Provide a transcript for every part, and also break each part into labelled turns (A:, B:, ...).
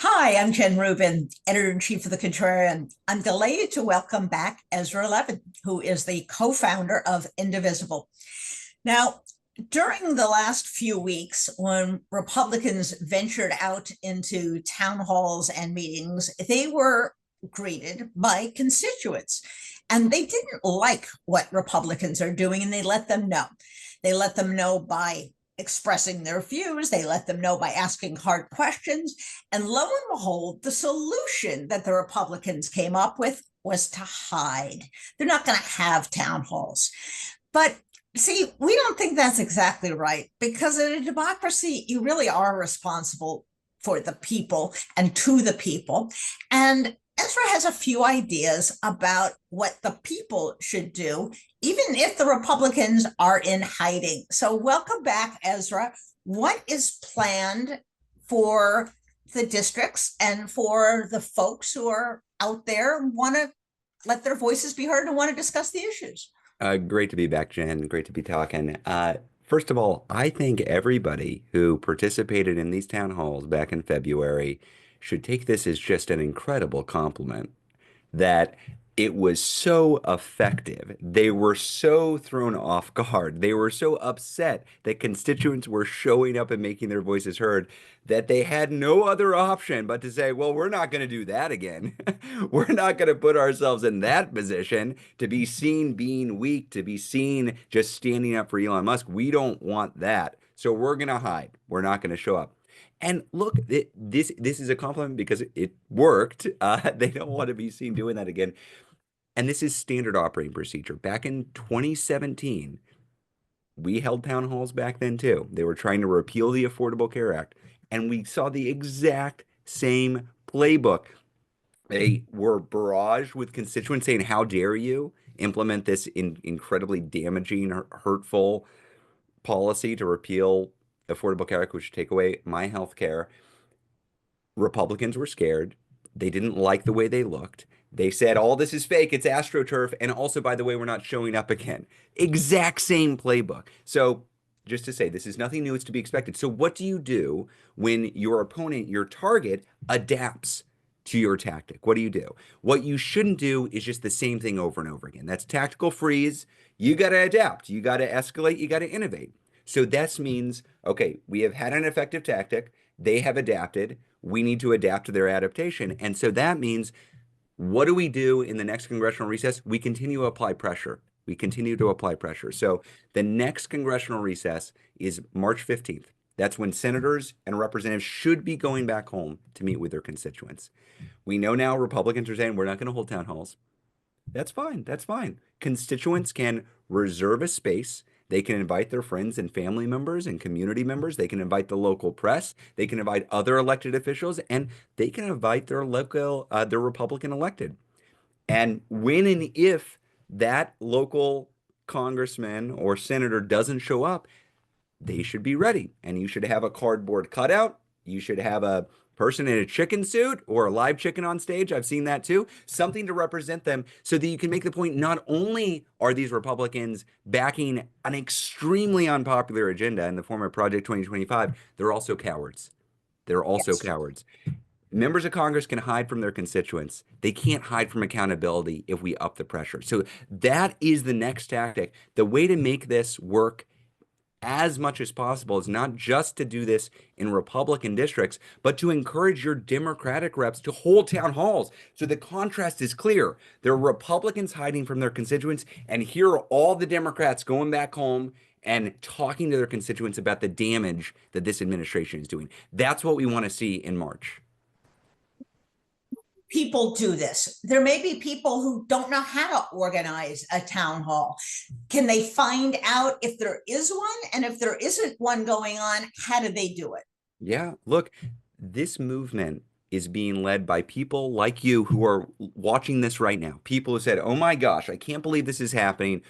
A: Hi, I'm Jen Rubin, editor-in-chief of The Contrarian. I'm delighted to welcome back Ezra Levin, who is the co-founder of Indivisible. Now, during the last few weeks, when Republicans ventured out into town halls and meetings, they were greeted by constituents. And they didn't like what Republicans are doing, and they let them know. They let them know by expressing their views. They let them know by asking hard questions. And lo and behold, the solution that the Republicans came up with was to hide. They're not going to have town halls. But see, we don't think that's exactly right, because in a democracy, you really are responsible for the people and to the people. And Ezra has a few ideas about what the people should do, even if the Republicans are in hiding. So welcome back, Ezra. What is planned for the districts and for the folks who are out there and want to let their voices be heard and want to discuss the issues?
B: Great to be back, Jen. Great to be talking. First of all, I think everybody who participated in these town halls back in February should take this as just an incredible compliment that it was so effective. They were so thrown off guard. They were so upset that constituents were showing up and making their voices heard that they had no other option but to say, well, we're not going to do that again. We're not going to put ourselves in that position to be seen being weak, to be seen just standing up for Elon Musk. We don't want that. So we're going to hide. We're not going to show up. And look, this is a compliment because it worked. They don't want to be seen doing that again. And this is standard operating procedure. Back in 2017, we held town halls back then too. They were trying to repeal the Affordable Care Act, and we saw the exact same playbook. They were barraged with constituents saying, "How dare you implement this incredibly damaging, hurtful policy to repeal Affordable Care Act, which would take away my health care." Republicans were scared. They didn't like the way they looked. They said, all this is fake, it's AstroTurf. And also, by the way, we're not showing up again. Exact same playbook. So, just to say, this is nothing new, it's to be expected. So, what do you do when your opponent, your target, adapts to your tactic? What do you do? What you shouldn't do is just the same thing over and over again. That's tactical freeze. You got to adapt, you got to escalate, you got to innovate. So, that means, okay, we have had an effective tactic, they have adapted. We need to adapt to their adaptation. And so that means, what do we do in the next congressional recess? We continue to apply pressure. We continue to apply pressure. So the next congressional recess is March 15th. That's when senators and representatives should be going back home to meet with their constituents. We know now Republicans are saying we're not going to hold town halls. That's fine. That's fine. Constituents can reserve a space. They can invite their friends and family members and community members. They can invite the local press. They can invite other elected officials, and they can invite their Republican elected. And when and if that local congressman or senator doesn't show up, they should be ready. And you should have a cardboard cutout. You should have a person in a chicken suit or a live chicken on stage. I've seen that too. Something to represent them so that you can make the point not only are these Republicans backing an extremely unpopular agenda in the form of Project 2025, they're also cowards. They're also
A: Yes.
B: cowards. Members of Congress can hide from their constituents. They can't hide from accountability if we up the pressure. So that is the next tactic. The way to make this work as much as possible is not just to do this in Republican districts, but to encourage your Democratic reps to hold town halls. So the contrast is clear. There are Republicans hiding from their constituents, and here are all the Democrats going back home and talking to their constituents about the damage that this administration is doing. That's what we want to see in March.
A: People do this. There may be people who don't know how to organize a town hall. Can they find out if there is one? And if there isn't one going on, how do they do it?
B: Yeah, look, this movement is being led by people like you who are watching this right now. People who said, "Oh my gosh, I can't believe this is happening.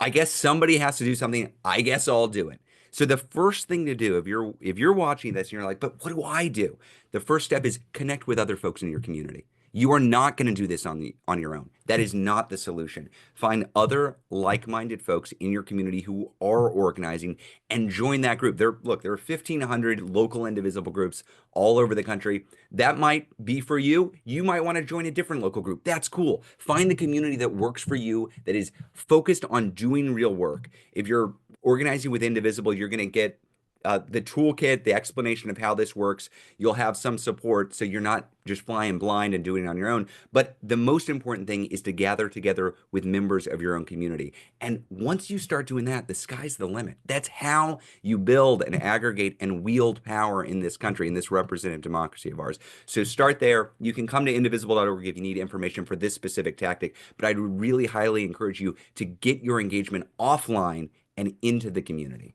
B: I guess somebody has to do something. I guess I'll do it." So the first thing to do if you're watching this and you're like, "But what do I do?" The first step is connect with other folks in your community. You are not going to do this on your own. That is not the solution. Find other like-minded folks in your community who are organizing and join that group. There are 1,500 local indivisible groups all over the country. That might be for you. You might want to join a different local group. That's cool. Find the community that works for you, that is focused on doing real work. If you're organizing with Indivisible, you're going to get the toolkit, the explanation of how this works. You'll have some support, so you're not just flying blind and doing it on your own. But the most important thing is to gather together with members of your own community. And once you start doing that, the sky's the limit. That's how you build and aggregate and wield power in this country, in this representative democracy of ours. So start there. You can come to indivisible.org if you need information for this specific tactic, but I'd really highly encourage you to get your engagement offline and into the community.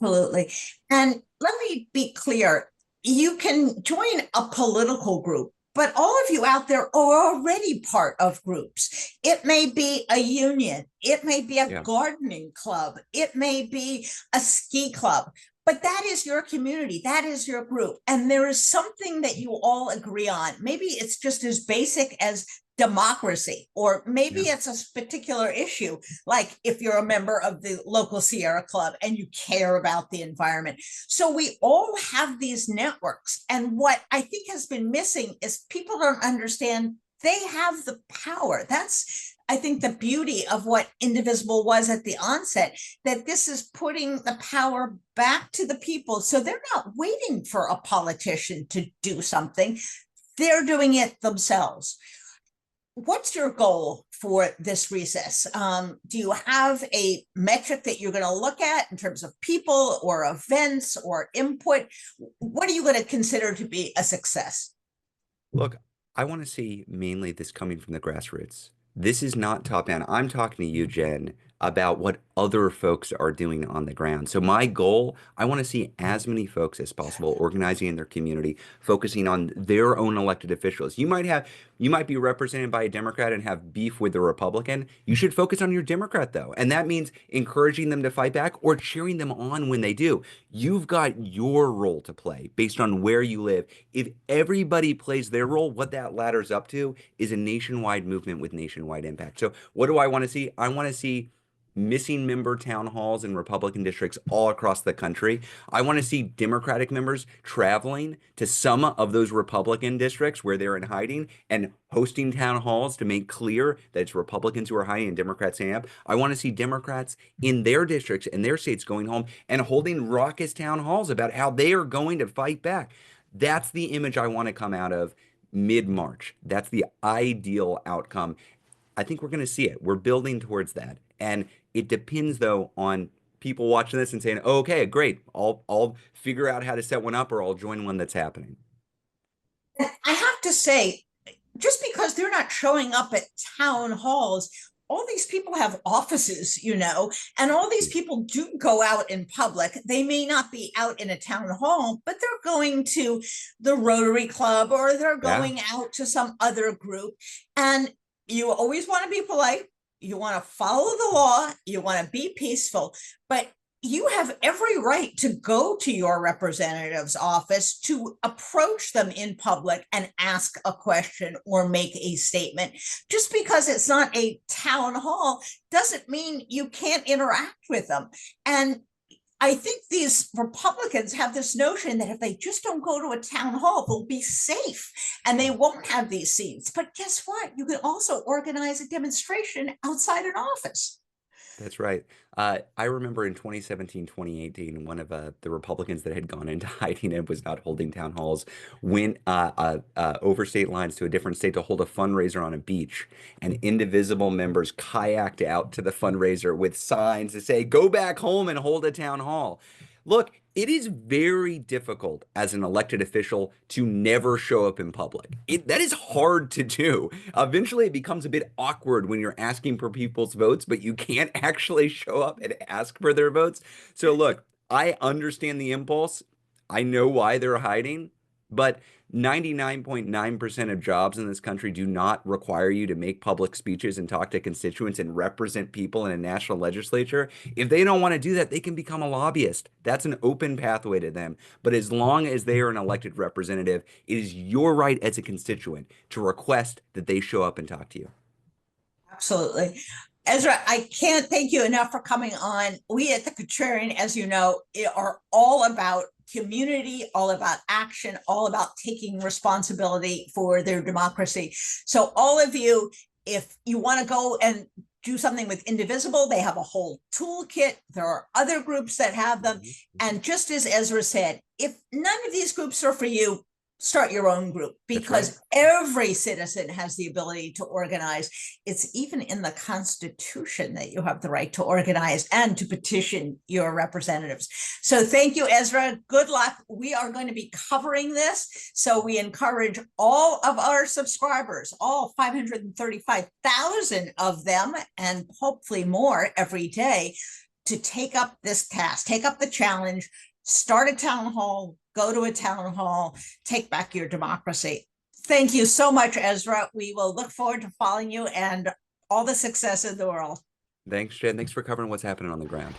A: Absolutely. And let me be clear, you can join a political group, but all of you out there are already part of groups. It may be a union, it may be a gardening club, it may be a ski club, but that is your community, that is your group. And there is something that you all agree on. Maybe it's just as basic as democracy, or maybe it's a particular issue, like if you're a member of the local Sierra Club and you care about the environment. So we all have these networks. And what I think has been missing is people don't understand they have the power. That's, I think, the beauty of what Indivisible was at the onset, that this is putting the power back to the people. So they're not waiting for a politician to do something. They're doing it themselves. What's your goal for this recess? Do you have a metric that you're going to look at in terms of people or events or input? What are you going to consider to be a success?
B: Look, I want to see mainly this coming from the grassroots. This is not top down. I'm talking to you, Jen, about what other folks are doing on the ground. So my goal, I want to see as many folks as possible organizing in their community, focusing on their own elected officials. You might be represented by a Democrat and have beef with the Republican. You should focus on your Democrat, though. And that means encouraging them to fight back or cheering them on when they do. You've got your role to play based on where you live. If everybody plays their role, what that ladders up to is a nationwide movement with nationwide impact. So what do I want to see? I want to see missing member town halls in Republican districts all across the country. I want to see Democratic members traveling to some of those Republican districts where they're in hiding and hosting town halls to make clear that it's Republicans who are hiding and Democrats standing up. I want to see Democrats in their districts and their states going home and holding raucous town halls about how they are going to fight back. That's the image I want to come out of mid-March. That's the ideal outcome. I think we're going to see it. We're building towards that. And it depends, though, on people watching this and saying, oh, okay, great. I'll figure out how to set one up or I'll join one that's happening.
A: I have to say, just because they're not showing up at town halls, all these people have offices, and all these people do go out in public. They may not be out in a town hall, but they're going to the Rotary Club or they're going out to some other group. And you always want to be polite. You want to follow the law. You want to be peaceful, but you have every right to go to your representative's office, to approach them in public and ask a question or make a statement. Just because it's not a town hall doesn't mean you can't interact with them. And I think these Republicans have this notion that if they just don't go to a town hall, they'll be safe and they won't have these seats. But guess what? You can also organize a demonstration outside an office.
B: That's right. I remember in 2017, 2018, one of the Republicans that had gone into hiding and was not holding town halls went over state lines to a different state to hold a fundraiser on a beach. And Indivisible members kayaked out to the fundraiser with signs to say, go back home and hold a town hall. Look, it is very difficult as an elected official to never show up in public. That is hard to do. Eventually, it becomes a bit awkward when you're asking for people's votes, but you can't actually show up and ask for their votes. So look, I understand the impulse. I know why they're hiding, but 99.9% of jobs in this country do not require you to make public speeches and talk to constituents and represent people in a national legislature. If they don't want to do that, they can become a lobbyist. That's an open pathway to them. But as long as they are an elected representative, it is your right as a constituent to request that they show up and talk to you.
A: Absolutely. Ezra, I can't thank you enough for coming on. We at the Contrarian, as you know, are all about community, all about action, all about taking responsibility for their democracy. So all of you, if you want to go and do something with Indivisible, they have a whole toolkit. There are other groups that have them. And just as Ezra said, if none of these groups are for you, start your own group, because every citizen has the ability to organize. It's even in the Constitution that you have the right to organize and to petition your representatives. So thank you, Ezra. Good luck. We are going to be covering this. So we encourage all of our subscribers, all 535,000 of them, and hopefully more every day, to take up this task, take up the challenge, start a town hall, go to a town hall, take back your democracy. Thank you so much, Ezra. We will look forward to following you and all the success in the world.
B: Thanks, Jen. Thanks for covering what's happening on the ground.